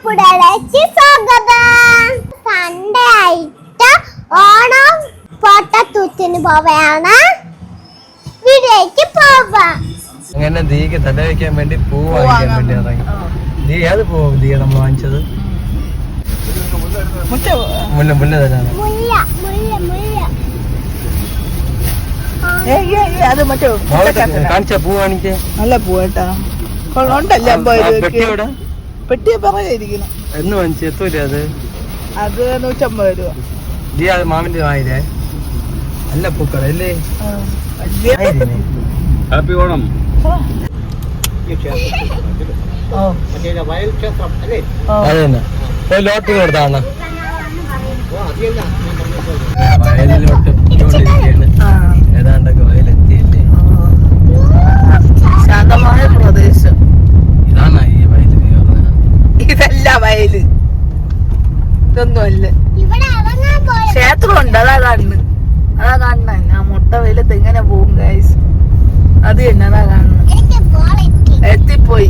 പുടലച്ചി സ്വാഗതം. സൺഡേ ആയിട്ട് ഓണം ഫോട്ടോത്തിന് പോവാണ്. വീട്ടിലേക്ക് പോവാം. അങ്ങനെ ദീക്ക് തല വെക്കാൻ വേണ്ടി പൂ വാങ്ങിക്കാൻ വേണ്ടി ഇറങ്ങി. ദീ ഏത് പൂവും ദീ നമ്മൾ വാങ്ങിച്ചത്? മുല്ല മുല്ല തരാണ്. കാണിച്ച പൂ കാണിച്ചേ. നല്ല പൂവേട്ടാ. പെട്ടിയെ പറയായിരിക്കണം. എന്ന് വാങ്ങിച്ചു? എത്ര രൂപ അത്? അത് 150 രൂപ. ദീ അത് മാമിന്റെ വാങ്ങിയേ. നല്ല പൂക്കളല്ലേ? ഹാപ്പി ഓണം. അതന്നെ ലോട്ട് കൊടുത്താണ്. വയലിലോട്ട് ഏതാണ്ടൊക്കെ വയലെത്തിയല്ലേ. ശാന്തമായ പ്രദേശം. ഇതാണ് ഈ വയല്. ഇതല്ല വയല്, ഇതൊന്നുമല്ല. ക്ഷേത്രമുണ്ട്, അതാ കാണുന്നത്. അതാ കാണുന്ന ആ മുട്ട വെയിലത്ത് എങ്ങനെ പോകും ഗൈസ്. അത് തന്നെ അതാ കാണുന്നത്. എത്തിപ്പോയി.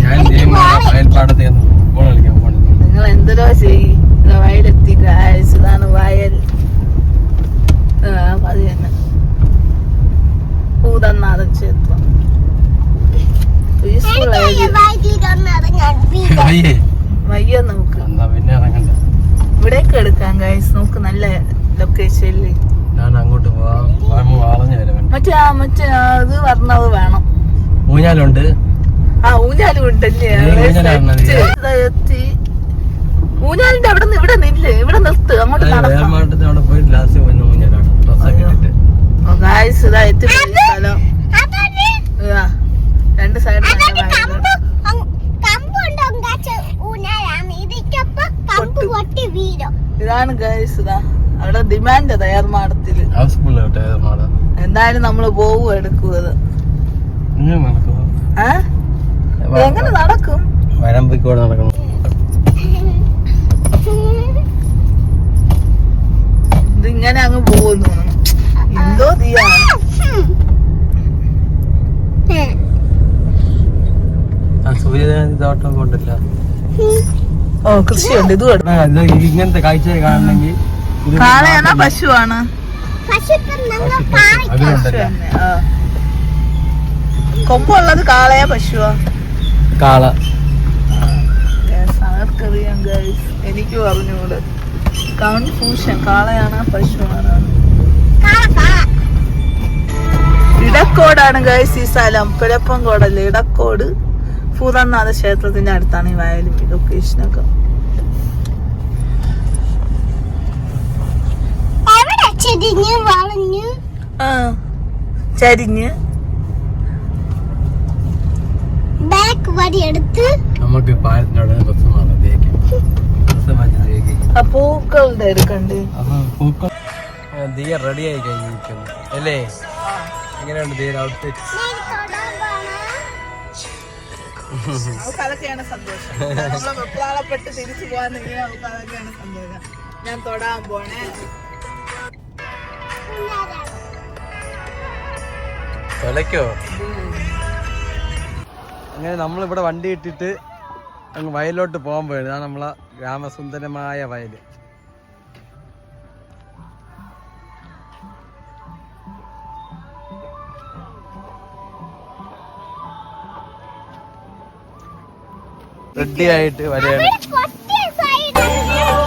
നിങ്ങൾ എന്തിനോ ചെയ്യും. വയലെത്തി ഗൈസ്. ഇതാണ് വയൽ. അത് തന്നെ ഭൂതനാഥൻ ക്ഷേത്രം. പീസ്ഫുൾ വയ്യ. നമുക്ക് ഇവിടേക്ക് എടുക്കാം ഗൈസ്. നമുക്ക് നല്ല ലൊക്കേഷനില്. അങ്ങോട്ട് മറ്റേ ഇത് പറഞ്ഞത് വേണം. ഊഞ്ഞാലുണ്ട്. ആ ഊഞ്ഞാലും ഉണ്ടല്ലേ. എത്തി. ഊഞ്ഞാലിന്റെ അവിടെ നിന്ന് ഇവിടെ നില്ല്. ഇവിടെ നിർത്ത്. അങ്ങോട്ട് ഗായ്സ് ഇതാ എത്തിപ്പോയി സ്ഥലം. രണ്ട് സൈഡിൽ ഇതാണ് ഗായ്സ്. ഇതാ അവിടെ ഡിമാൻഡ് തയ്യാർമാടത്തില്. എന്തായാലും നമ്മള് പോവും എടുക്കും. അത് എങ്ങനെ നടക്കും? വരമ്പിക്കോടെ നടക്കണം. ഇതിങ്ങനെ അങ്ങ് പോകുന്നു. എന്തോ തീയാ. സൂര്യതോട്ടം കൊണ്ടില്ല. ഓ കൃഷിയുണ്ട്. ഇത് ഇങ്ങനത്തെ കാഴ്ച കാണണമെങ്കിൽ കാളയാണോ പശുവാണ്? കൊമ്പുള്ളത് കാളയാ പശുവാ? കാള. ആർക്കറിയാം ഗൈസ്, എനിക്ക് പറഞ്ഞൂടെ. കൺഫ്യൂഷൻ. കാളയാണോ പശുവാണോ? ഇടക്കോടാണ് ഗൈസ് ഈ സ്ഥലം. പിഴപ്പംകോടല്ലേ, ഇടക്കോട്. ഭൂതനാഥ ക്ഷേത്രത്തിന്റെ അടുത്താണ് ഈ വയലും ലൊക്കേഷനൊക്കെ. ചരിഞ്ഞ് ബാക്ക് വടി എടുത്ത് നമുക്ക് പൂക്കളുടെ എടുക്കണ്ടേ. ദിയ റെഡി ആയി കഴിഞ്ഞിരിക്കുന്നു അല്ലേ? എങ്ങനെയുണ്ട് ദിയ ഔട്ട്ഫിറ്റ്? അതൊക്കെയാണ് സന്തോഷം. നമ്മളെ വെപ്രാളപ്പെട്ട് തിരിച്ചു പോകാന്നെങ്കിൽ നമുക്ക് അതൊക്കെയാണ് സന്തോഷം. ഞാൻ തൊടാൻ പോണേ. തൊലക്കോ? അങ്ങനെ നമ്മളിവിടെ വണ്ടി ഇട്ടിട്ട് അങ്ങ് വയലിലോട്ട് പോകാൻ പോയത്. ഇതാണ് നമ്മളെ ഗ്രാമസുന്ദരമായ വയല്. റെഡി ആയിട്ട് വരെയാണ്.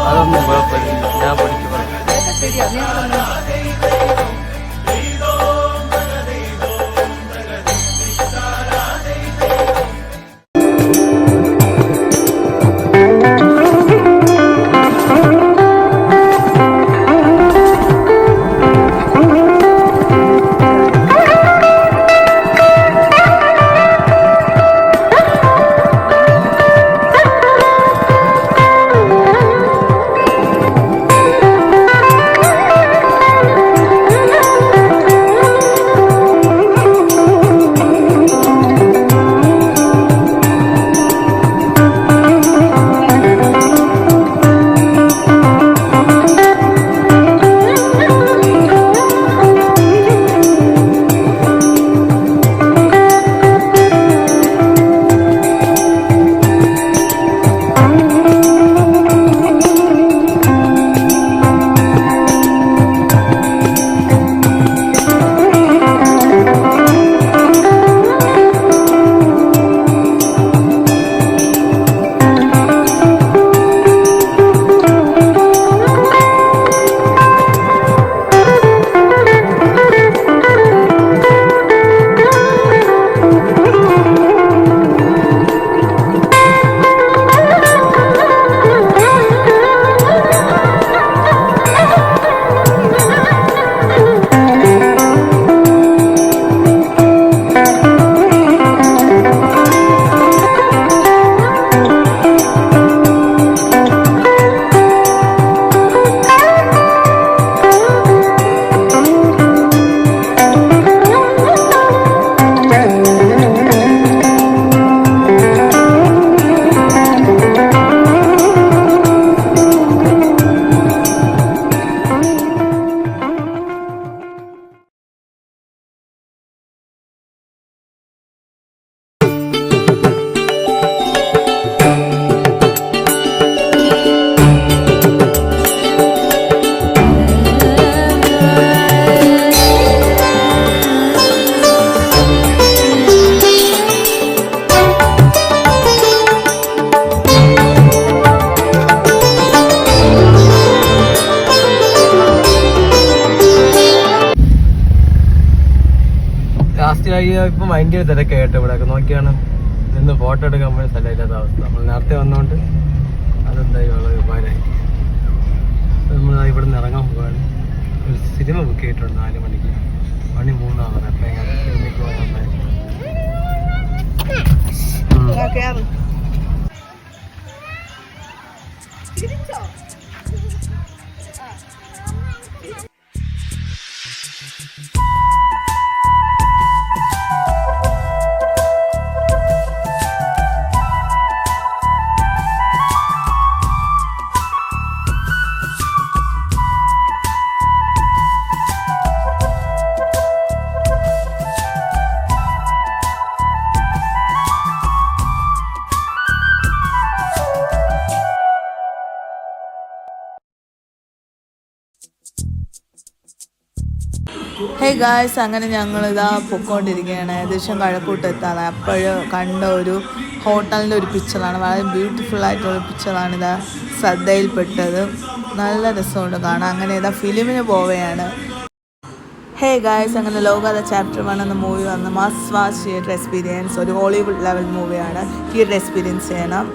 അതൊന്നും കുഴപ്പമില്ല, ഞാൻ പഠിച്ചു. ഭയങ്കര തിരക്കായിട്ട് ഇവിടെ നോക്കിയാണ് നിന്ന് ഫോട്ടോ എടുക്കാൻ പോയ സ്ഥലമില്ലാത്ത അവസ്ഥ. നമ്മൾ നേരത്തെ വന്നോണ്ട് അതെന്തായി വളരെ ഉപകാരമായി. നമ്മൾ ഇവിടെ നിന്ന് ഇറങ്ങാൻ പോവാണ്. ഒരു സിനിമ ബുക്ക് ചെയ്തിട്ടുണ്ട് 4 മണിക്ക്. മണി 3 ആവാറ്. അപ്പം എങ്ങനെ സിനിമയ്ക്ക് പോകാൻ ഹേ ഗായ്സ്, അങ്ങനെ ഞങ്ങളിതാ പൊയ്ക്കൊണ്ടിരിക്കുകയാണ്. ഏകദേശം കഴക്കൂട്ടെത്താണ്. അപ്പോൾ കണ്ട ഒരു ഹോട്ടലിൻ്റെ ഒരു പിക്ചറാണ്. വളരെ ബ്യൂട്ടിഫുൾ ആയിട്ടുള്ള പിക്ചറാണ് ഇതാ ശ്രദ്ധയിൽപ്പെട്ടത്. നല്ല രസമുണ്ട് കാണാൻ. അങ്ങനെ ഇതാ ഫിലിമിന് പോവുകയാണ്. ഹേ ഗായ്സ്, അങ്ങനെ ലോക ചാപ്റ്റർ 1 എന്ന മൂവി വന്ന് മസ്റ്റ് വാച്ച് തിയേറ്റർ എക്സ്പീരിയൻസ്. ഒരു ഹോളിവുഡ് ലെവൽ മൂവിയാണ്. തിയേറ്റർ എക്സ്പീരിയൻസ് ചെയ്യണം.